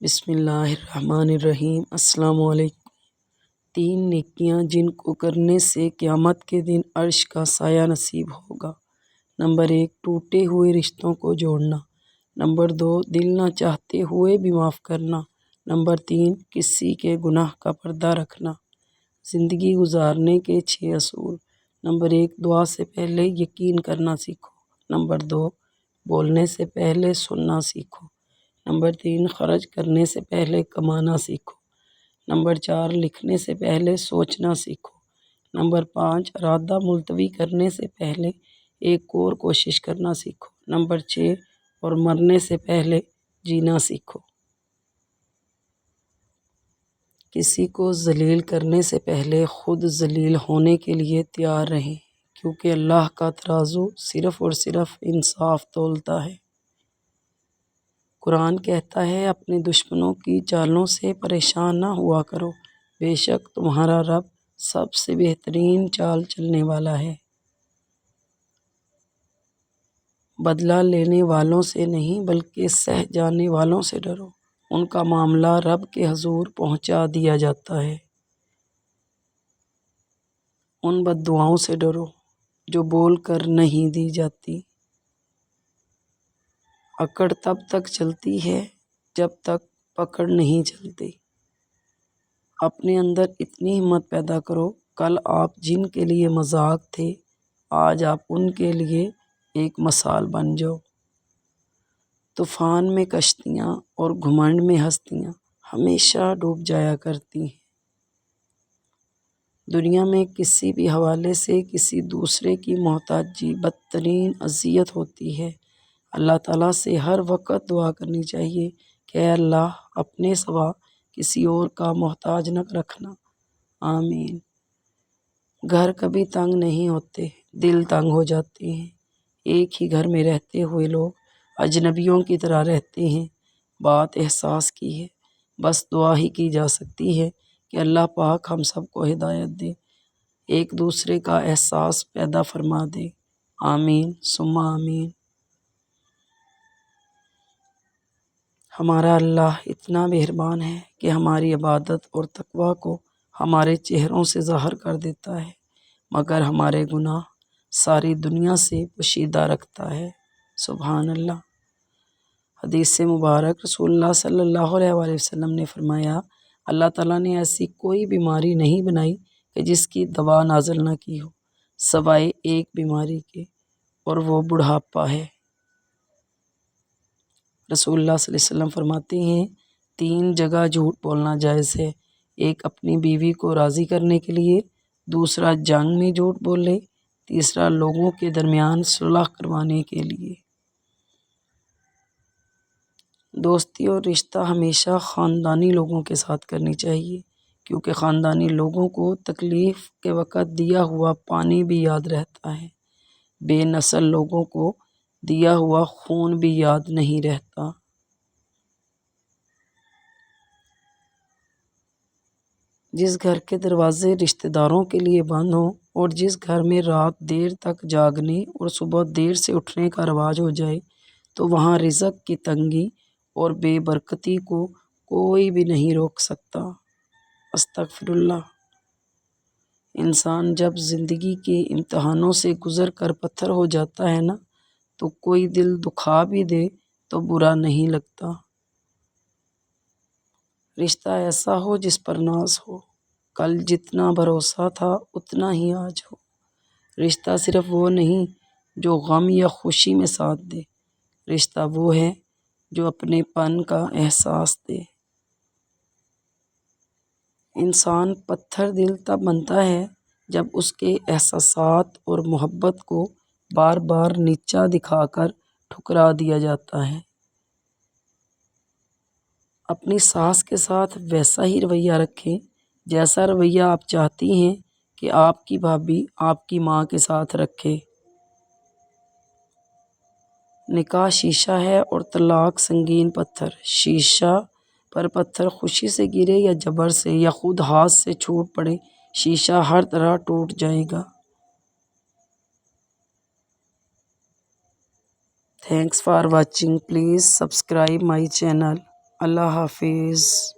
بسم اللہ الرحمن الرحیم۔ السلام علیکم۔ 3 نیکیاں جن کو کرنے سے قیامت کے دن عرش کا سایہ نصیب ہوگا۔ نمبر 1، ٹوٹے ہوئے رشتوں کو جوڑنا۔ نمبر 2، دل نہ چاہتے ہوئے بھی معاف کرنا۔ نمبر 3، کسی کے گناہ کا پردہ رکھنا۔ زندگی گزارنے کے 6 اصول۔ نمبر 1، دعا سے پہلے یقین کرنا سیکھو۔ نمبر 2، بولنے سے پہلے سننا سیکھو۔ نمبر 3، خرچ کرنے سے پہلے کمانا سیکھو۔ نمبر 4، لکھنے سے پہلے سوچنا سیکھو۔ نمبر 5، ارادہ ملتوی کرنے سے پہلے ایک اور کوشش کرنا سیکھو۔ نمبر 6، اور مرنے سے پہلے جینا سیکھو۔ کسی کو ذلیل کرنے سے پہلے خود ذلیل ہونے کے لیے تیار رہیں، کیونکہ اللہ کا ترازو صرف اور صرف انصاف تولتا ہے۔ قرآن کہتا ہے، اپنے دشمنوں کی چالوں سے پریشان نہ ہوا کرو، بے شک تمہارا رب سب سے بہترین چال چلنے والا ہے۔ بدلہ لینے والوں سے نہیں بلکہ سہ جانے والوں سے ڈرو، ان کا معاملہ رب کے حضور پہنچا دیا جاتا ہے۔ ان بد دعاؤں سے ڈرو جو بول کر نہیں دی جاتی۔ اکڑ تب تک چلتی ہے جب تک پکڑ نہیں چلتی۔ اپنے اندر اتنی ہمت پیدا کرو، کل آپ جن کے لیے مذاق تھے، آج آپ ان کے لیے ایک مثال بن جاؤ۔ طوفان میں کشتیاں اور گھمنڈ میں ہستیاں ہمیشہ ڈوب جایا کرتی ہیں۔ دنیا میں کسی بھی حوالے سے کسی دوسرے کی محتاجی بدترین اذیت ہوتی ہے۔ اللہ تعالیٰ سے ہر وقت دعا کرنی چاہیے کہ اے اللہ، اپنے سوا کسی اور کا محتاج نہ رکھنا۔ آمین۔ گھر کبھی تنگ نہیں ہوتے، دل تنگ ہو جاتے ہیں۔ ایک ہی گھر میں رہتے ہوئے لوگ اجنبیوں کی طرح رہتے ہیں۔ بات احساس کی ہے، بس دعا ہی کی جا سکتی ہے کہ اللہ پاک ہم سب کو ہدایت دے، ایک دوسرے کا احساس پیدا فرما دے۔ آمین ثم آمین۔ ہمارا اللہ اتنا مہربان ہے کہ ہماری عبادت اور تقویٰ کو ہمارے چہروں سے ظاہر کر دیتا ہے، مگر ہمارے گناہ ساری دنیا سے پوشیدہ رکھتا ہے۔ سبحان اللہ۔ حدیث مبارک، رسول اللہ صلی اللہ علیہ وآلہ وسلم نے فرمایا، اللہ تعالیٰ نے ایسی کوئی بیماری نہیں بنائی کہ جس کی دوا نازل نہ کی ہو، سوائے ایک بیماری کے، اور وہ بڑھاپا ہے۔ رسول اللہ صلی اللہ علیہ وسلم فرماتے ہیں، 3 جگہ جھوٹ بولنا جائز ہے، ایک اپنی بیوی کو راضی کرنے کے لیے، دوسرا جنگ میں جھوٹ بولے، تیسرا لوگوں کے درمیان صلح کروانے کے لیے۔ دوستی اور رشتہ ہمیشہ خاندانی لوگوں کے ساتھ کرنی چاہیے، کیونکہ خاندانی لوگوں کو تکلیف کے وقت دیا ہوا پانی بھی یاد رہتا ہے، بے نسل لوگوں کو دیا ہوا خون بھی یاد نہیں رہتا۔ جس گھر کے دروازے رشتہ داروں کے لیے بند ہوں، اور جس گھر میں رات دیر تک جاگنے اور صبح دیر سے اٹھنے کا رواج ہو جائے، تو وہاں رزق کی تنگی اور بے برکتی کو کوئی بھی نہیں روک سکتا۔ استغفر اللہ۔ انسان جب زندگی کے امتحانوں سے گزر کر پتھر ہو جاتا ہے نا، تو کوئی دل دکھا بھی دے تو برا نہیں لگتا۔ رشتہ ایسا ہو جس پر ناز ہو، کل جتنا بھروسہ تھا اتنا ہی آج ہو۔ رشتہ صرف وہ نہیں جو غم یا خوشی میں ساتھ دے، رشتہ وہ ہے جو اپنے پن کا احساس دے۔ انسان پتھر دل تب بنتا ہے جب اس کے احساسات اور محبت کو بار بار نیچا دکھا کر ٹھکرا دیا جاتا ہے۔ اپنی ساس کے ساتھ ویسا ہی رویہ رکھیں جیسا رویہ آپ چاہتی ہیں کہ آپ کی بھابھی آپ کی ماں کے ساتھ رکھے۔ نکاح شیشہ ہے اور طلاق سنگین پتھر۔ شیشہ پر پتھر خوشی سے گرے یا جبر سے یا خود ہاتھ سے چھوٹ پڑے، شیشہ ہر طرح ٹوٹ جائے گا۔ Thanks for watching. Please subscribe my channel. اللہ حافظ۔